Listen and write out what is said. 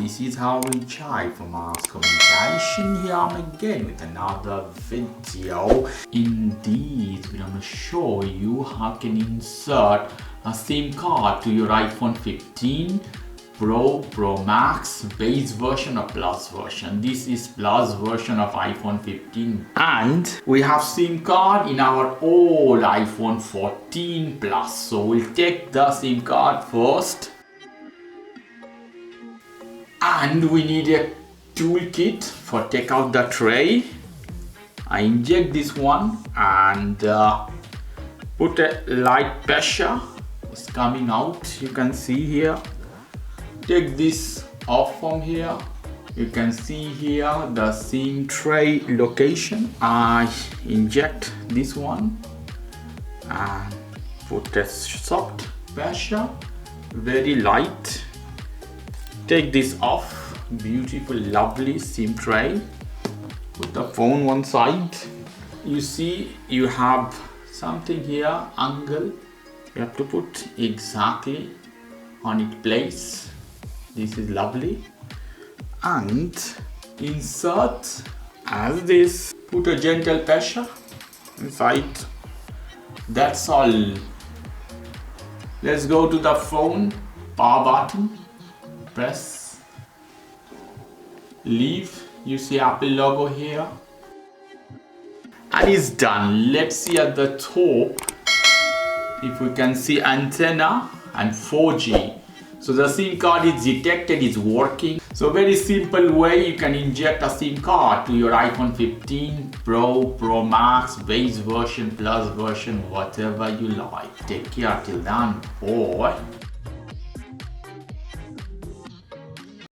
this is how we try from Mars Communication. Here I'm again with another video. In this video, I'm going to show you how you can insert a SIM card to your iPhone 15 Pro, Pro Max, base version or plus version. This is plus version of iPhone 15. And we have SIM card in our old iPhone 14 Plus. So we'll take the SIM card first. And we need a toolkit for take out the tray. I inject this one and put a light pressure. It's coming out, you can see here. Take this off from here. You can see here the SIM tray location. I inject this one and put a soft pressure, very light. Take this off, beautiful, lovely SIM tray. Put the phone one side. You see you have something here, angle. You have to put exactly on its place. This is lovely. And insert as this. Put a gentle pressure inside. That's all. Let's go to the phone, power button. Press, leave, you see Apple logo here, and it's done. Let's see at the top if we can see antenna and 4G. So the SIM card is detected, is working. So very simple way you can inject a SIM card to your iPhone 15 Pro, Pro Max, base version, plus version, whatever you like. Take care till then, boy.